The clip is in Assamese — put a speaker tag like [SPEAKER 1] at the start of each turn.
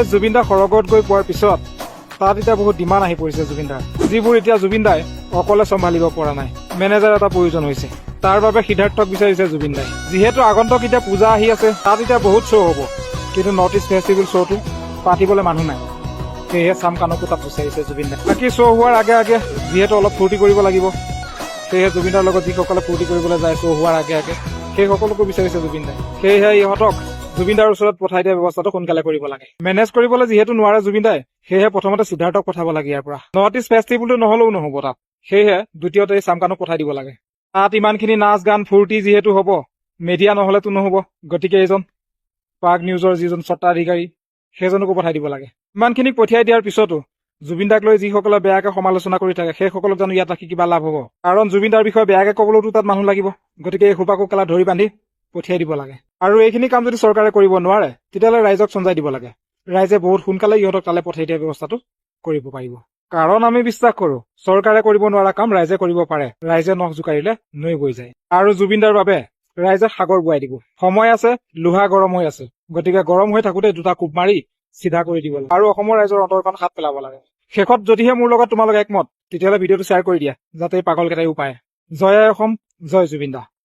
[SPEAKER 1] গাইজ জুবিন দা সৰগত গৈ পোৱাৰ পিছত তাত এতিয়া বহুত ডিমাণ্ড আহি পৰিছে জুবিন দাৰ, যিবোৰ এতিয়া জুবিন দাই অকলে চম্ভালিব পৰা নাই। মেনেজাৰ এটা প্ৰয়োজন হৈছে, তাৰ বাবে সিদ্ধাৰ্থক বিচাৰিছে জুবিন দাই। যিহেতু আগন্তুক এতিয়া পূজা আহি আছে, তাত এতিয়া বহুত শ্ব' হ'ব, কিন্তু নৰ্থ ইষ্ট ফেষ্টিভেল শ্ব'টো পাতিবলৈ মানুহ নাই, সেয়েহে চাম কানকো তাত বিচাৰিছে জুবিন দাই। বাকী শ্ব' হোৱাৰ আগে আগে যিহেতু অলপ ফূৰ্তি কৰিব লাগিব, সেয়েহে জুবিন দাৰ লগত যিসকলে ফূৰ্তি কৰিবলৈ যায় শ্ব' হোৱাৰ আগে আগে সেই সকলোকো বিচাৰিছে জুবিন দাই। সেয়েহে ইহঁতক জুবিন দাৰ ওচৰত পঠাই দিয়া ব্যৱস্থাটো সোনকালে কৰিব লাগে। মেনেজ কৰিবলৈ যিহেতু নোৱাৰে জুবিন দাই, সেয়েহে প্ৰথমতে সিদ্ধাৰ্থক পঠাব লাগে ইয়াৰ পৰা। নৰ্থ ইষ্ট ফেষ্টিভেলটো নহলেও নহ'ব তাত, সেয়েহে দ্বিতীয়তে এই চামকানক পঠাই দিব লাগে। তাত ইমানখিনি নাচ গান ফূৰ্তি যিহেতু হ'ব, মিডিয়া নহলেতো নহ'ব, গতিকে এইজন প্ৰাগ নিউজৰ যিজন স্বত্বাধিকাৰী সেইজনকো পঠাই দিব লাগে। ইমানখিনিক পঠিয়াই দিয়াৰ পিছতো জুবিন দাক লৈ যিসকলে বেয়াকে সমালোচনা কৰি থাকে সেইসকলক জানো ইয়াত ৰাখি কিবা লাভ হ'ব? কাৰণ জুবিন দাৰ বিষয়ে বেয়াকে কবলৈতো তাত মানুহ লাগিব, গতিকে এই সোপাকো কেলা ধৰি বান্ধি পঠিয়াই দিব লাগে। আৰু এইখিনি কাম যদি চৰকাৰে কৰিব নোৱাৰে, তেতিয়াহ'লে ৰাইজক চঞ্জাই দিব লাগে। ৰাইজে বহুত সোনকালে ইহঁতক তালৈ পঠাই দিয়া ব্যৱস্থাটো কৰিব পাৰিব। কাৰণ আমি বিশ্বাস কৰো চৰকাৰে কৰিব নোৱাৰা কাম ৰাইজে কৰিব পাৰে। ৰাইজে নখ জোকাৰিলে নৈ বৈ যায়। আৰু জুবিন দাৰ বাবে ৰাইজে সাগৰ বোৱাই দিব। সময় আছে, লোহা গৰম হৈ আছে, গতিকে গৰম হৈ থাকোতে দুটা কোব মাৰি চিধা কৰি দিব লাগে আৰু অসমৰ ৰাইজৰ অন্তৰখন হাত পেলাব লাগে। শেষত যদিহে মোৰ লগত তোমালোক একমত, তেতিয়াহ'লে ভিডিঅ'টো শ্বেয়াৰ কৰি দিয়া, যাতে এই পাগলকেইটাইও পায়। জয় অসম, জয় জুবিন দা।